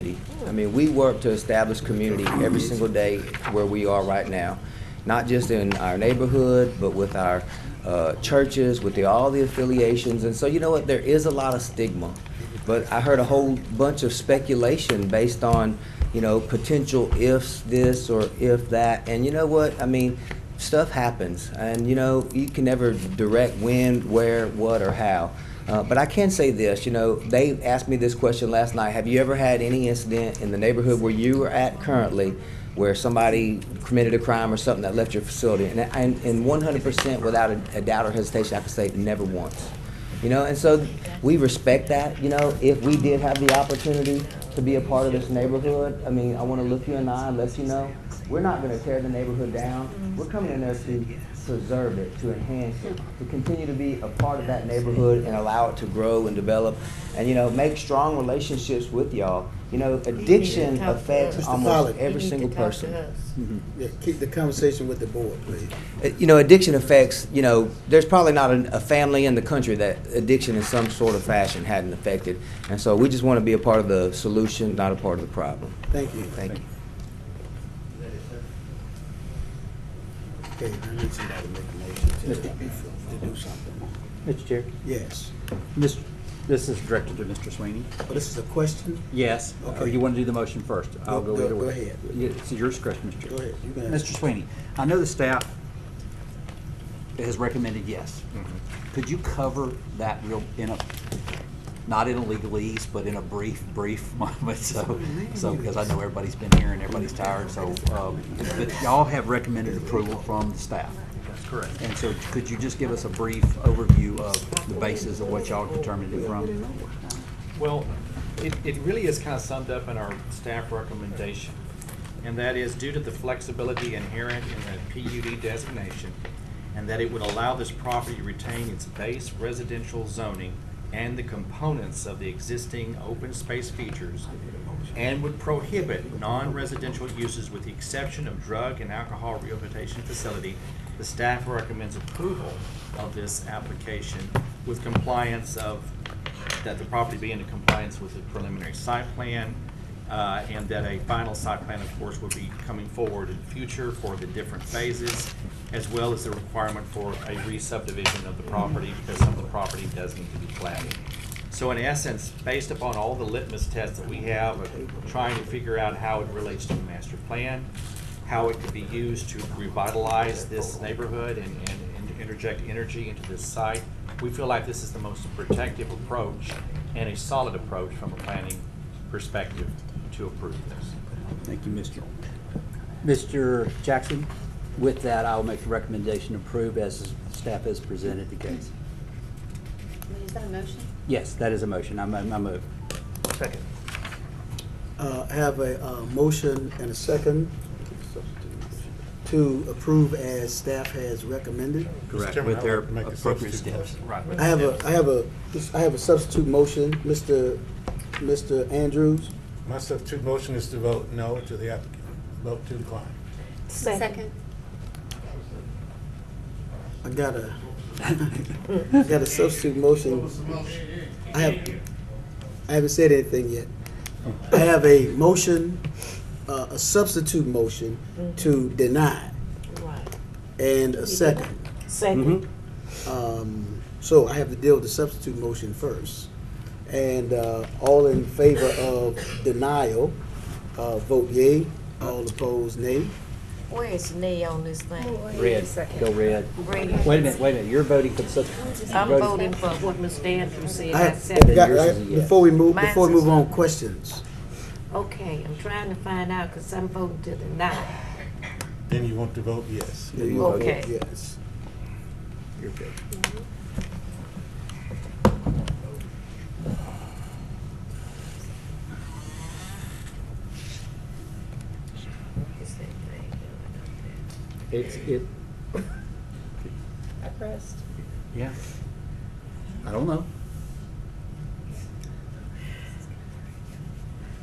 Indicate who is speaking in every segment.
Speaker 1: I mean, we work to establish community every single day where we are right now, not just in our neighborhood, but with our churches, with all the affiliations. And so, you know what, there is a lot of stigma, but I heard a whole bunch of speculation based on, you know, potential ifs this or if that. And you know what, I mean, stuff happens, and you know, you can never direct when, where, what, or how. But I can say this, you know, they asked me this question last night. Have you ever had any incident in the neighborhood where you are at currently where somebody committed a crime or something that left your facility? And 100% without a doubt or hesitation, I can say never once. You know, and so we respect that. You know, if we did have the opportunity to be a part of this neighborhood, I mean, I want to look you in the eye and let you know, we're not going to tear the neighborhood down. We're coming in there to preserve it, to enhance it, to continue to be a part of that neighborhood and allow it to grow and develop, and you know, make strong relationships with y'all. You know, addiction affects almost every single person.
Speaker 2: Yeah, keep the conversation with the board, please.
Speaker 1: You know, addiction affects, you know, there's probably not a family in the country that addiction in some sort of fashion hadn't affected. And so we just want to be a part of the solution, not a part of the problem.
Speaker 2: Thank you.
Speaker 1: Thank you.
Speaker 2: Okay, I need somebody to make a motion to do something.
Speaker 3: Mr. Chair,
Speaker 2: Yes.
Speaker 3: this is directed to Mr. Sweeney.
Speaker 2: Oh, this is a question?
Speaker 3: Yes.
Speaker 2: Okay.
Speaker 3: Or you want to do the motion first? I'll go either way.
Speaker 2: Go ahead.
Speaker 3: It's your discretion, Mr. Chair.
Speaker 2: Go ahead. You can ask.
Speaker 3: Mr. Sweeney, I know the staff has recommended yes. Could you cover that not in a legalese, but in a brief moment, so because I know everybody's been here and everybody's tired, so, but y'all have recommended approval from the staff.
Speaker 4: That's correct.
Speaker 3: And so could you just give us a brief overview of the basis of what y'all determined it from?
Speaker 4: Well, it really is kind of summed up in our staff recommendation, and that is due to the flexibility inherent in the PUD designation, and that it would allow this property to retain its base residential zoning and the components of the existing open space features, and would prohibit non-residential uses with the exception of drug and alcohol rehabilitation facility. The staff recommends approval of this application with compliance that the property be in compliance with the preliminary site plan, and that a final site plan, of course, would be coming forward in the future for the different phases, as well as the requirement for a re-subdivision of the property because some of the property does need to be platted. So in essence, based upon all the litmus tests that we have of trying to figure out how it relates to the master plan, how it could be used to revitalize this neighborhood and interject energy into this site, we feel like this is the most protective approach and a solid approach from a planning perspective to approve this.
Speaker 3: Thank you, Mr. Jackson. With that, I'll make the recommendation to approve as staff has presented the case.
Speaker 5: Is that a motion?
Speaker 3: Yes, that is a motion. I move.
Speaker 4: Second.
Speaker 2: I have a motion and a second to approve as staff has recommended.
Speaker 3: Correct,
Speaker 6: Chairman,
Speaker 3: with their
Speaker 6: I would make a
Speaker 3: appropriate
Speaker 6: substitute
Speaker 3: steps.
Speaker 4: Right.
Speaker 2: I have a substitute motion, Mr. Andrews.
Speaker 6: My substitute motion is to vote no to the applicant, vote to decline.
Speaker 5: Second.
Speaker 2: I got a substitute motion. I haven't said anything yet. I have a motion, a substitute motion to deny,
Speaker 7: Right.
Speaker 2: and a second.
Speaker 7: Second.
Speaker 2: So I have to deal with the substitute motion first. And all in favor of denial, vote yea. All opposed, nay.
Speaker 7: Where is nay on this thing?
Speaker 3: Red, go red.
Speaker 7: Red.
Speaker 3: Wait a minute, you're voting for the substitute.
Speaker 7: I'm voting for what Mr. Andrews said.
Speaker 2: I
Speaker 7: I said
Speaker 2: have,
Speaker 7: it.
Speaker 3: yours is a yes.
Speaker 2: before we move
Speaker 7: Mine's
Speaker 2: on,
Speaker 7: a-
Speaker 2: questions.
Speaker 7: Okay, I'm trying to find out because I'm voting to deny.
Speaker 6: Then you want to vote yes.
Speaker 2: Then you vote
Speaker 7: Okay.
Speaker 2: yes.
Speaker 3: You're good. It.
Speaker 7: I pressed.
Speaker 3: Yeah. I don't know.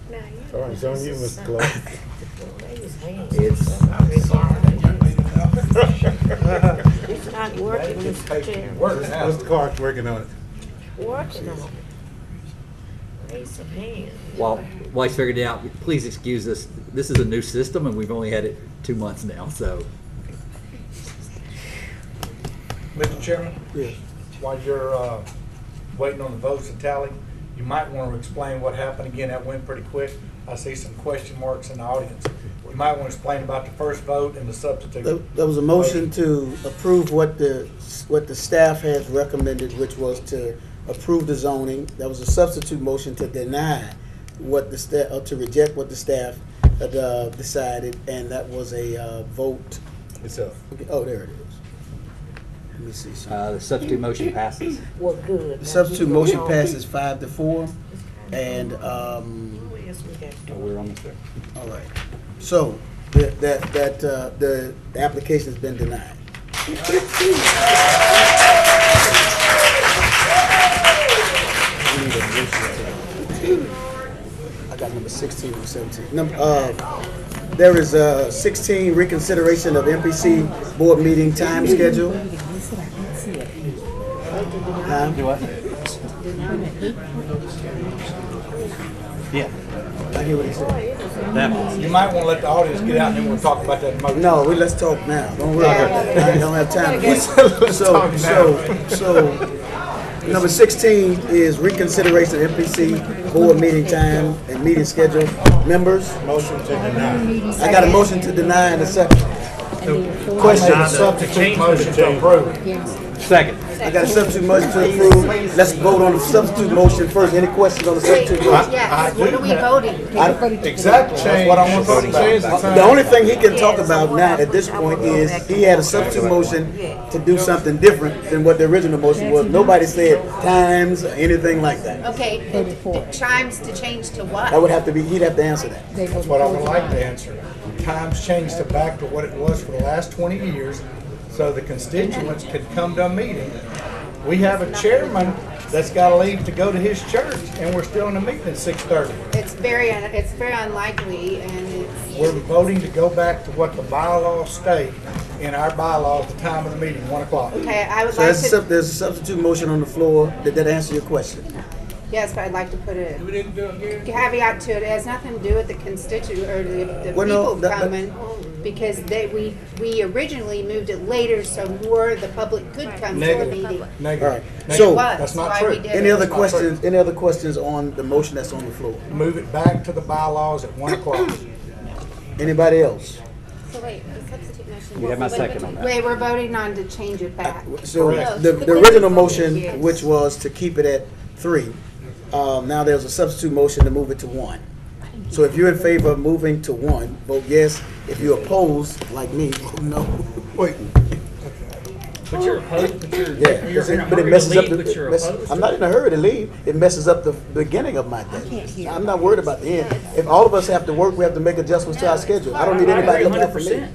Speaker 7: Now, you
Speaker 6: Sorry, it's on you, Mr. Clark.
Speaker 7: It's not working, Mr. Chairman.
Speaker 6: Mr. Clark's working on it.
Speaker 7: Working on it. raise of hands.
Speaker 3: While I figured it out, please excuse us. This is a new system, and we've only had it 2 months now, so.
Speaker 6: Mr. Chairman,
Speaker 2: Yes.
Speaker 6: while you're waiting on the votes to tally, you might want to explain what happened. Again, that went pretty quick. I see some question marks in the audience. You might want to explain about the first vote and the substitute.
Speaker 2: There was a motion to approve what the staff has recommended, which was to approve the zoning. There was a substitute motion to deny what the staff, or to reject what the staff had decided, and that was a vote.
Speaker 6: It's up.
Speaker 2: Oh, there it is. Let me see something.
Speaker 3: The substitute motion passes.
Speaker 7: Well, good.
Speaker 2: The substitute motion passes 5-4, and, all
Speaker 3: We're on this there.
Speaker 2: right. So, the application's been denied. I got number 16 and 17. There is 16, reconsideration of MPC board meeting time schedule. Huh?
Speaker 3: Do what? Yeah.
Speaker 2: I hear what he said.
Speaker 6: You might want to let the audience get out and then we'll talk about that motion.
Speaker 2: No, let's talk now. Don't worry about that. I don't have time. So, number 16 is reconsideration of MPC board meeting time and meeting schedule. Members,
Speaker 6: Motion to deny.
Speaker 2: I got a motion to deny in a second. Question.
Speaker 6: Substitute motion to approve.
Speaker 3: Second.
Speaker 2: I got a substitute motion to approve. Let's vote on the substitute motion first. Any questions on the substitute motion?
Speaker 5: Yes, what are we voting?
Speaker 6: Exactly, that's what I want to say.
Speaker 2: The only thing he can talk about now at this point is he had a substitute motion to do something different than what the original motion was. Nobody said times or anything like that.
Speaker 5: Okay, the chimes to change to what?
Speaker 2: That would have to be, he'd have to answer that.
Speaker 6: That's what I would like to answer. Times changed to back to what it was for the last 20 years, so the constituents could come to a meeting. We have a chairman that's got to leave to go to his church, and we're still in a meeting at 6:30.
Speaker 5: It's very unlikely, and
Speaker 6: We're voting to go back to what the bylaws state in our bylaws, the time of the meeting, 1 o'clock.
Speaker 5: okay, I would
Speaker 2: So
Speaker 5: like
Speaker 2: there's
Speaker 5: to,
Speaker 2: there's a substitute motion on the floor. Did that answer your question?
Speaker 5: yes, but I'd like to put a caveat to it. It has nothing to do with the constituent, or the
Speaker 2: Well, no,
Speaker 5: people
Speaker 2: that-
Speaker 5: coming, because we originally moved it later, so more the public could come to the
Speaker 6: Negative.
Speaker 5: meeting.
Speaker 2: All
Speaker 6: Negative.
Speaker 2: right.
Speaker 6: Negative.
Speaker 2: So,
Speaker 6: That's not
Speaker 5: Why
Speaker 6: true.
Speaker 5: we did
Speaker 2: any
Speaker 5: it.
Speaker 2: other questions? Any other questions on the motion that's on the floor?
Speaker 6: Move it back to the bylaws at 1 o'clock.
Speaker 2: Anybody else?
Speaker 5: So wait, the substitute motion.
Speaker 3: You have my second on that.
Speaker 5: Wait, we're voting on to change it back.
Speaker 2: So
Speaker 6: Correct.
Speaker 2: the original motion, which was to keep it at 3, now there's a substitute motion to move it to 1. So if you're in favor of moving to 1, vote yes. If you oppose, like me, vote no.
Speaker 6: Wait.
Speaker 4: But you're opposed, but you're in
Speaker 2: Yeah,
Speaker 4: a
Speaker 2: but it
Speaker 4: hurry to
Speaker 2: messes up
Speaker 4: leave, but you're
Speaker 2: the,
Speaker 4: opposed.
Speaker 2: I'm not in a hurry to leave. It messes up the beginning of my day. I'm not worried about the end. If all of us have to work, we have to make adjustments to our schedule. I don't need anybody looking out for me.
Speaker 4: 100%.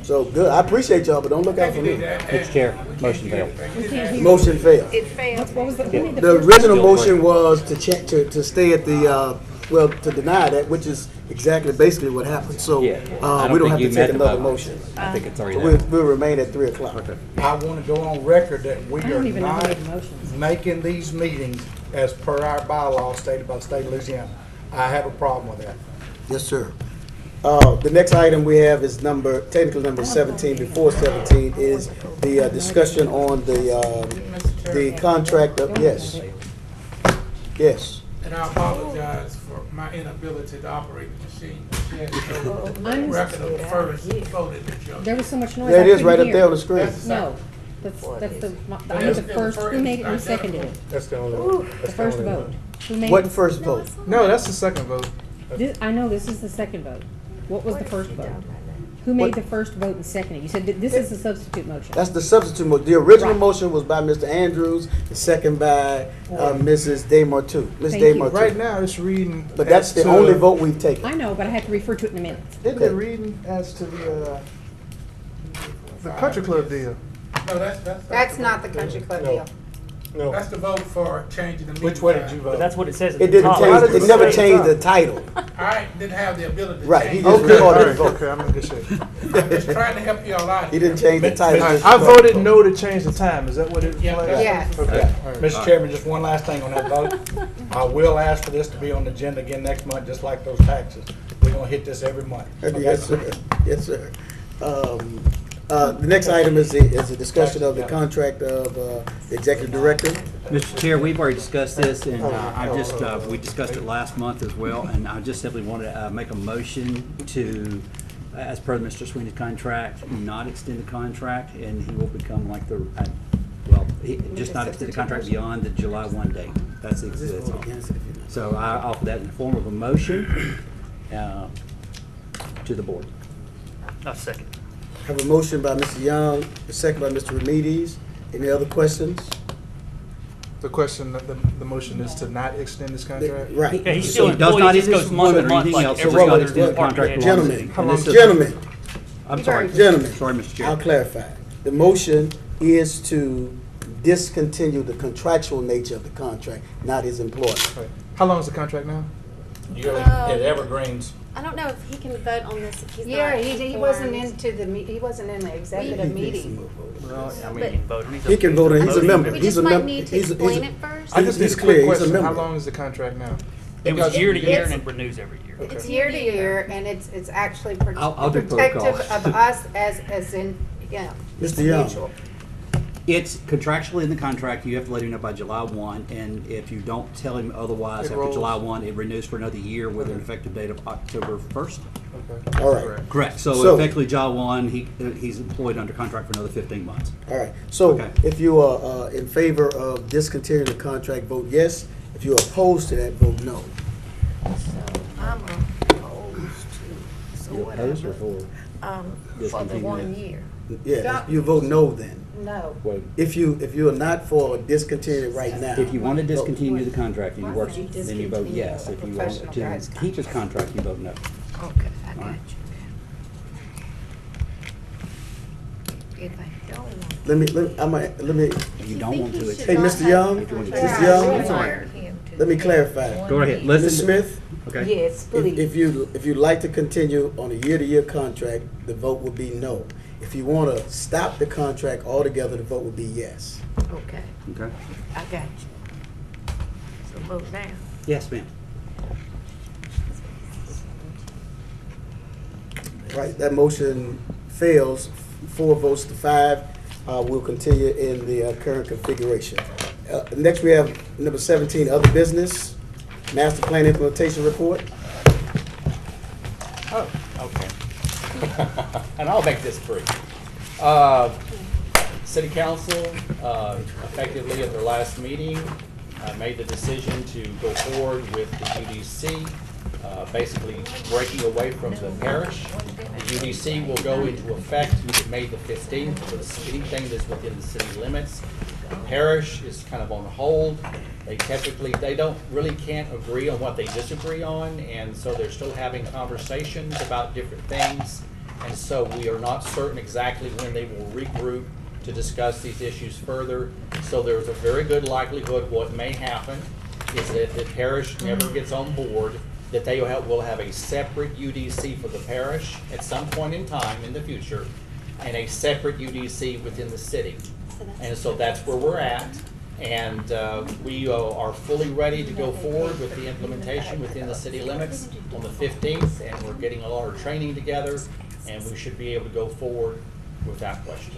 Speaker 2: So, good. I appreciate y'all, but don't look out for me.
Speaker 3: Mr. Chair, motion failed.
Speaker 2: Motion failed.
Speaker 7: It failed. What was the
Speaker 2: The original motion was to check, to stay at the, well, to deny that, which is exactly, basically what happened. So,
Speaker 3: Yeah.
Speaker 2: we don't have to take another motion.
Speaker 3: I think it's already
Speaker 2: So
Speaker 3: there.
Speaker 2: we'll remain at 3 o'clock.
Speaker 6: I want to go on record that we are
Speaker 8: don't even know
Speaker 6: not
Speaker 8: what the motion is.
Speaker 6: making these meetings as per our bylaws stated by the state of Louisiana. I have a problem with that.
Speaker 2: Yes, sir. The next item we have is technically number 17, before 17, is the discussion on the contract of, yes. Yes.
Speaker 9: And I apologize for my inability to operate the machine. Record of the first voted that you.
Speaker 8: There was so much noise.
Speaker 2: There it
Speaker 8: I
Speaker 2: is, right
Speaker 8: couldn't
Speaker 2: up there on the
Speaker 8: hear.
Speaker 2: screen.
Speaker 8: No, that's the, I need the first, who made it, who seconded it?
Speaker 6: That's the only.
Speaker 8: The first vote. Who made
Speaker 2: What
Speaker 8: it?
Speaker 2: first vote?
Speaker 9: No, that's the second vote.
Speaker 8: I know this is the second vote. What was the first vote? Who made the first vote and seconded? You said that this is the substitute motion.
Speaker 2: That's the substitute motion. The original
Speaker 8: Right.
Speaker 2: motion was by Mr. Andrews, the second by Mrs. Desmartu. Ms.
Speaker 8: Thank you.
Speaker 2: Desmartu.
Speaker 9: Right now, it's reading.
Speaker 2: But that's
Speaker 9: as
Speaker 2: the
Speaker 9: to-
Speaker 2: only vote we've taken.
Speaker 8: I know, but I have to refer to it in a minute.
Speaker 9: Isn't it reading as to the country club deal? No, that's.
Speaker 5: That's not the country club deal.
Speaker 6: No.
Speaker 9: That's the vote for changing the meeting.
Speaker 6: Which way did
Speaker 9: time.
Speaker 6: you
Speaker 10: But
Speaker 6: vote?
Speaker 10: that's what it says at
Speaker 2: It
Speaker 10: the
Speaker 2: didn't
Speaker 10: top.
Speaker 2: change, it never
Speaker 6: say
Speaker 2: changed the
Speaker 6: time?
Speaker 2: title.
Speaker 9: I didn't have the ability to
Speaker 2: Right, he
Speaker 9: change.
Speaker 2: just
Speaker 9: it.
Speaker 2: recorded the
Speaker 6: Okay,
Speaker 2: vote.
Speaker 6: I'm in good shape.
Speaker 9: I'm just trying to help you all out.
Speaker 2: He didn't change the title.
Speaker 6: I voted no to change the time. Is that what it was?
Speaker 9: Yeah.
Speaker 5: Yes.
Speaker 6: Okay. Mr. Chairman, just one last thing on that vote. I will ask for this to be on the agenda again next month, just like those taxes. We're gonna hit this every month.
Speaker 2: Yes, sir. Yes, sir. The next item is a discussion of the contract of the executive director.
Speaker 3: Mr. Chair, we've already discussed this, and we discussed it last month as well, and I just simply wanted to make a motion to, as per Mr. Sweeney's contract, not extend the contract, and he will become like just not extend the contract beyond the July 1 date. That's the existing. So I offer that in the form of a motion to the board.
Speaker 10: No, second.
Speaker 2: Have a motion by Mr. Young, a second by Mr. Remides. Any other questions?
Speaker 6: The question, the motion is to not extend this contract?
Speaker 2: Right.
Speaker 10: Yeah, he's still
Speaker 3: So it does
Speaker 10: employed,
Speaker 3: not
Speaker 10: he just
Speaker 3: exist
Speaker 10: goes month to
Speaker 3: or
Speaker 10: month
Speaker 3: anything
Speaker 10: like
Speaker 3: else, so
Speaker 10: every
Speaker 3: it's not
Speaker 10: other
Speaker 3: extended
Speaker 10: department
Speaker 3: contract.
Speaker 10: head.
Speaker 2: Gentlemen,
Speaker 3: And this is-
Speaker 2: gentlemen,
Speaker 3: I'm sorry.
Speaker 2: gentlemen.
Speaker 3: Sorry, Mr. Chair.
Speaker 2: I'll clarify. The motion is to discontinue the contractual nature of the contract, not his employment.
Speaker 6: Right. How long is the contract now? Yearly, it evergreens.
Speaker 11: I don't know if he can vote on this if he's
Speaker 5: Yeah,
Speaker 11: not
Speaker 5: he wasn't
Speaker 11: informed.
Speaker 5: he wasn't in the executive meeting.
Speaker 10: Well, I mean,
Speaker 11: But-
Speaker 10: he can vote.
Speaker 2: He can vote, he's a member.
Speaker 11: We
Speaker 2: He's
Speaker 11: just
Speaker 2: a
Speaker 11: might
Speaker 2: member.
Speaker 11: need to
Speaker 2: He's a-
Speaker 11: explain it first.
Speaker 6: I just need
Speaker 2: He's
Speaker 6: a
Speaker 2: clear,
Speaker 6: quick
Speaker 2: he's a
Speaker 6: question. How
Speaker 2: member.
Speaker 6: long is the contract now?
Speaker 10: It was year to year
Speaker 5: It's-
Speaker 10: and it renews every year.
Speaker 11: It's
Speaker 5: Year to year, and it's actually
Speaker 3: I'll do
Speaker 5: protective
Speaker 3: protocol.
Speaker 5: of us as in, yeah.
Speaker 2: Mr. Young.
Speaker 5: mutual.
Speaker 3: It's contractually in the contract, you have to let him know by July 1, and if you don't tell him otherwise
Speaker 6: It
Speaker 3: after
Speaker 6: rolls.
Speaker 3: July 1, it renews for another year with an effective date of October 1st.
Speaker 6: Okay.
Speaker 2: All right.
Speaker 3: Correct, so
Speaker 2: So-
Speaker 3: effectively July 1, he's employed under contract for another 15 months.
Speaker 2: All right, so
Speaker 3: Okay.
Speaker 2: if you are in favor of discontinuing the contract, vote yes. If you're opposed to that, vote no.
Speaker 7: I'm opposed to, so whatever, for the
Speaker 3: Discontinue
Speaker 7: 1
Speaker 3: it.
Speaker 7: year.
Speaker 2: Yeah, you vote no then.
Speaker 5: No.
Speaker 2: If you are not for discontinuing it right now.
Speaker 3: If you want to discontinue the contract and you work,
Speaker 5: would you
Speaker 3: then you vote
Speaker 5: discontinue
Speaker 3: yes.
Speaker 5: a
Speaker 3: If you want
Speaker 5: professional
Speaker 3: to
Speaker 5: guy's
Speaker 3: keep his contract, you vote no.
Speaker 7: Okay, I got you. If I don't want.
Speaker 2: let me,
Speaker 3: If you don't want to, it's.
Speaker 2: hey, Mr. Young,
Speaker 3: If you want to-
Speaker 2: Mr.
Speaker 7: I
Speaker 2: Young,
Speaker 7: want him to
Speaker 2: let me
Speaker 7: do
Speaker 2: clarify.
Speaker 7: one
Speaker 3: Go ahead,
Speaker 7: year.
Speaker 3: listen.
Speaker 2: Ms. Smith,
Speaker 3: Okay.
Speaker 7: Yes, please.
Speaker 2: if you'd like to continue on a year-to-year contract, the vote would be no. If you want to stop the contract altogether, the vote would be yes.
Speaker 7: Okay,
Speaker 3: Okay.
Speaker 7: I got you. So vote now.
Speaker 3: Yes, ma'am.
Speaker 2: Right, that motion fails, 4 votes to 5. We'll continue in the current configuration. Next, we have number 17, other business, master plan implementation report.
Speaker 4: Oh, okay. And I'll make this brief. City Council, effectively at their last meeting, made the decision to go forward with the UDC, basically breaking away from the parish. The UDC will go into effect May the 15th for anything that's within the city limits. The parish is kind of on hold. They don't really can't agree on what they disagree on, and so they're still having conversations about different things. And so we are not certain exactly when they will regroup to discuss these issues further. So there's a very good likelihood what may happen is that if the parish never gets on board, that they will have a separate UDC for the parish at some point in time in the future, and a separate UDC within the city. And so that's where we're at. And we are fully ready to go forward with the implementation within the city limits on the 15th, and we're getting a lot of training together, and we should be able to go forward without question.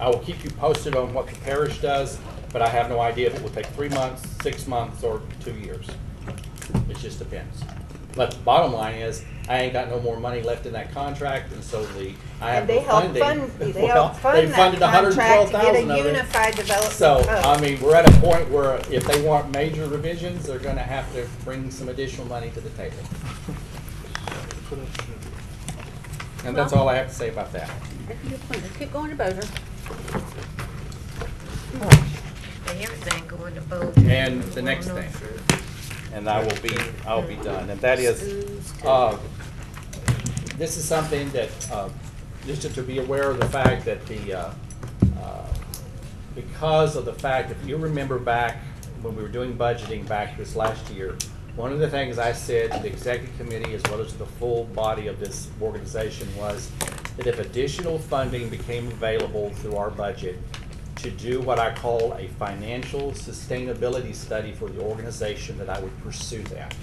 Speaker 4: I will keep you posted on what the parish does, but I have no idea if it will take 3 months, 6 months, or 2 years. It just depends. But the bottom line is, I ain't got no more money left in that contract, and so I have
Speaker 5: And they
Speaker 4: no
Speaker 5: help
Speaker 4: funding.
Speaker 5: fund, they
Speaker 4: Well,
Speaker 5: help fund
Speaker 4: they
Speaker 5: that
Speaker 4: funded
Speaker 5: contract to get
Speaker 4: $112,000
Speaker 5: a
Speaker 4: of it.
Speaker 5: unified development.
Speaker 4: So,
Speaker 5: code.
Speaker 4: I mean, we're at a point where if they want major revisions, they're gonna have to bring some additional money to the table. And that's all I have to say about that.
Speaker 11: Let's keep going to Bossier.
Speaker 7: Everything going to vote.
Speaker 4: And the next thing, and I'll be done, and that is, this is something that, just to be aware of the fact that the because of the fact, if you remember back when we were doing budgeting back this last year, one of the things I said to the executive committee as well as to the full body of this organization was that if additional funding became available through our budget to do what I call a financial sustainability study for the organization, that I would pursue that.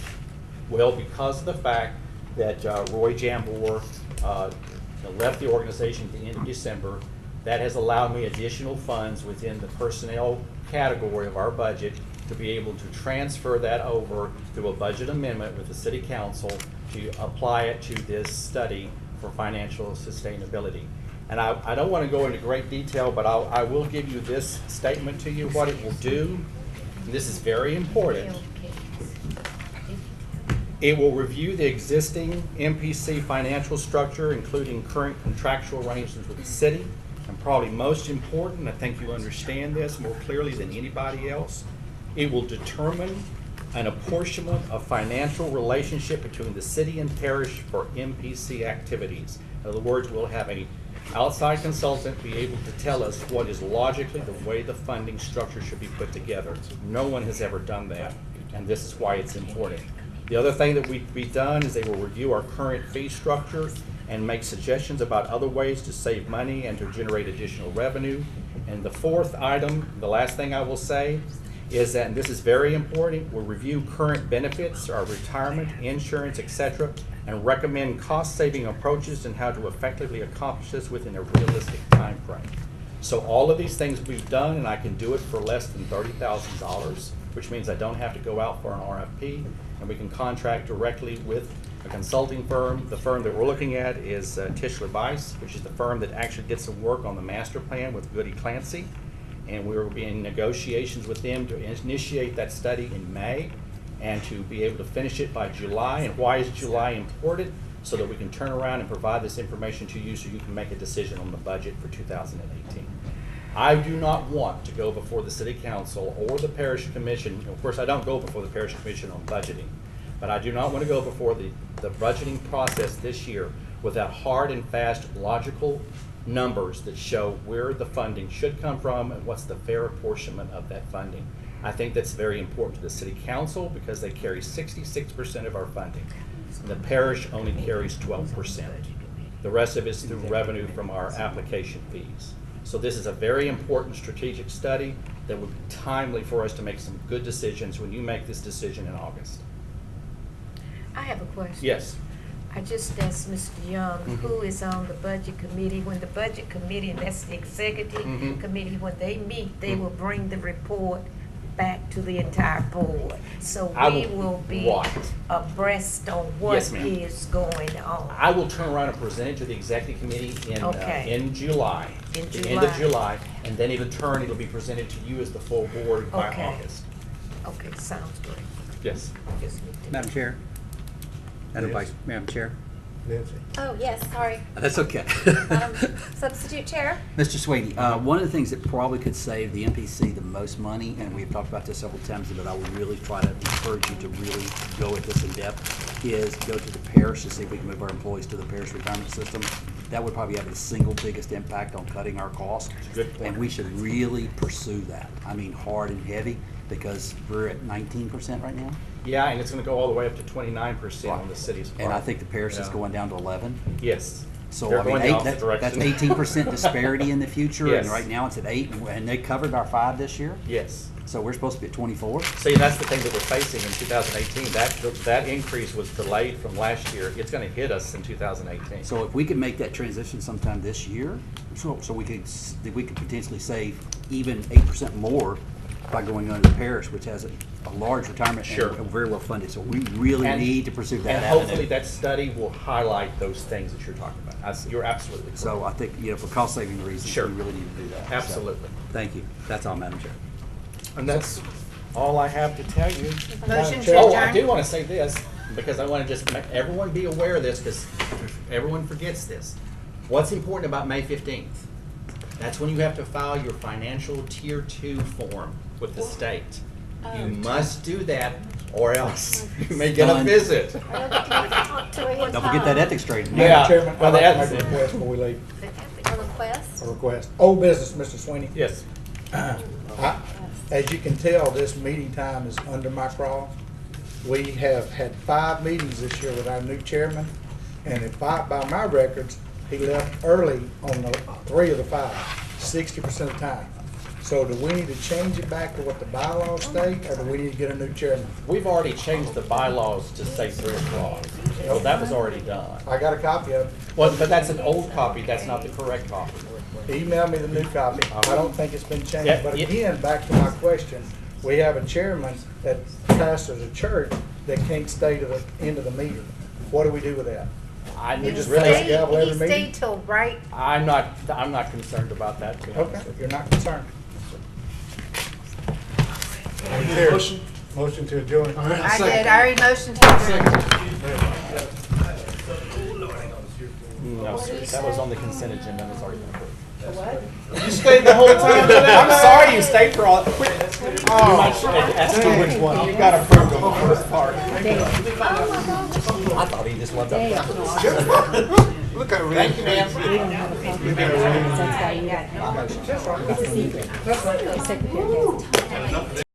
Speaker 4: Well, because of the fact that Roy Jambor left the organization at the end of December, that has allowed me additional funds within the personnel category of our budget to be able to transfer that over through a budget amendment with the city council to apply it to this study for financial sustainability. And I don't want to go into great detail, but I will give you this statement to you, what it will do. And this is very important. It will review the existing MPC financial structure, including current contractual arrangements with the city. And probably most important, I think you understand this more clearly than anybody else, it will determine an apportionment of financial relationship between the city and parish for MPC activities. In other words, we'll have an outside consultant be able to tell us what is logically the way the funding structure should be put together. No one has ever done that, and this is why it's important. The other thing that we've done is they will review our current fee structure and make suggestions about other ways to save money and to generate additional revenue. And the fourth item, the last thing I will say, is that, and this is very important, we'll review current benefits, our retirement, insurance, etc., and recommend cost-saving approaches and how to effectively accomplish this within a realistic time frame. So all of these things we've done, and I can do it for less than $30,000, which means I don't have to go out for an RFP, and we can contract directly with a consulting firm. The firm that we're looking at is Tischler Weiss, which is the firm that actually gets to work on the master plan with Goody Clancy. And we will be in negotiations with them to initiate that study in May and to be able to finish it by July. And why is July important? So that we can turn around and provide this information to you so you can make a decision on the budget for 2018. I do not want to go before the city council or the parish commission. Of course, I don't go before the parish commission on budgeting, but I do not want to go before the budgeting process this year without hard and fast logical numbers that show where the funding should come from and what's the fair apportionment of that funding. I think that's very important to the city council because they carry 66% of our funding. And the parish only carries 12%. The rest of it is through revenue from our application fees. So this is a very important strategic study that would be timely for us to make some good decisions when you make this decision in August.
Speaker 7: I have a question.
Speaker 4: Yes.
Speaker 7: I just asked Mr. Young, who is on the budget committee. When the budget committee, and that's the executive committee, when they meet, they will bring the report back to the entire board. So we will be abreast on what is going on.
Speaker 4: I will turn around and present it to the executive committee in July.
Speaker 7: In
Speaker 4: the end of July, and then it'll be presented to you as the full board by August.
Speaker 7: Okay, sounds great.
Speaker 4: Yes.
Speaker 3: Madam Chair? Madam Chair?
Speaker 6: Nancy.
Speaker 11: Oh, yes, sorry.
Speaker 3: That's okay.
Speaker 11: Substitute chair?
Speaker 3: Mr. Sweeney, one of the things that probably could save the MPC the most money, and we've talked about this several times, but I would really try to encourage you to really go at this in depth, is go to the parish to see if we can move our employees to the parish retirement system. That would probably have the single biggest impact on cutting our costs.
Speaker 4: Good point.
Speaker 3: And we should really pursue that. I mean, hard and heavy, because we're at 19% right now.
Speaker 4: Yeah, and it's going to go all the way up to 29% on the city's part.
Speaker 3: And I think the parish is going down to 11.
Speaker 4: Yes.
Speaker 3: So
Speaker 4: They're
Speaker 3: I mean,
Speaker 4: going the opposite
Speaker 3: that's
Speaker 4: direction.
Speaker 3: 18% disparity in the future,
Speaker 4: Yes.
Speaker 3: and right now it's at 8, and they covered our 5 this year.
Speaker 4: Yes.
Speaker 3: So we're supposed to be at 24.
Speaker 4: See, that's the thing that we're facing in 2018. That increase was delayed from last year. It's going to hit us in 2018.
Speaker 3: So if we could make that transition sometime this year, so we could potentially save even 8% more by going under the parish, which has a large retirement and very well funded. So we really need to pursue that avenue.
Speaker 4: And hopefully that study will highlight those things that you're talking about. You're absolutely correct.
Speaker 3: So I think, for cost saving reasons, we really need to do that.
Speaker 4: Absolutely.
Speaker 3: So, thank you. That's all, Madam Chair.
Speaker 4: And that's all I have to tell you.
Speaker 5: Motion to
Speaker 4: Oh, I
Speaker 5: adjourn.
Speaker 4: do want to say this, because I want to just make everyone be aware of this, because everyone forgets this. What's important about May 15th? That's when you have to file your financial Tier 2 form with the state. You must do that, or else you may get a visit.
Speaker 3: Don't forget that ethics training.
Speaker 4: Yeah.
Speaker 6: Chairman,
Speaker 4: Well,
Speaker 6: I'd like to
Speaker 4: the
Speaker 6: make a request before we leave.
Speaker 11: A request?
Speaker 6: A request. Old business, Mr. Sweeney.
Speaker 4: Yes.
Speaker 6: As you can tell, this meeting time is under my crawl. We have had 5 meetings this year with our new chairman, and if by my records, he left early on 3 of the 5, 60% of the time. So do we need to change it back to what the bylaws state, or do we need to get a new chairman?
Speaker 4: We've already changed the bylaws to say 3 o'clock. So that was already done.
Speaker 6: I got a copy of it.
Speaker 4: Well, but that's an old copy, that's not the correct copy.
Speaker 6: Email me the new copy. I don't think it's been
Speaker 4: Yeah,
Speaker 6: changed, but
Speaker 4: yeah.
Speaker 6: again, back to my question, we have a chairman that pastors a church that can't stay to the end of the meeting. What do we do with that?
Speaker 4: I
Speaker 6: We
Speaker 4: need
Speaker 6: just
Speaker 4: to really,
Speaker 6: stay- gavel every
Speaker 5: He
Speaker 6: meeting?
Speaker 5: stayed till right,
Speaker 4: I'm not concerned about that, to be honest
Speaker 6: Okay,
Speaker 4: with you.
Speaker 6: you're not concerned. Motion to adjourn.
Speaker 5: I did, I already motioned to adjourn.
Speaker 4: No, sir, that was on the consent agenda, and it's already been approved.
Speaker 9: You stayed the whole time for that?
Speaker 4: I'm sorry you stayed for all, quit. Ask me which one, you got approved on the first part. I thought he just loved that.
Speaker 9: Look at
Speaker 4: Thank you, ma'am.
Speaker 8: We don't have a copy of it, that's why you got it. It's a secret. The secretary has it.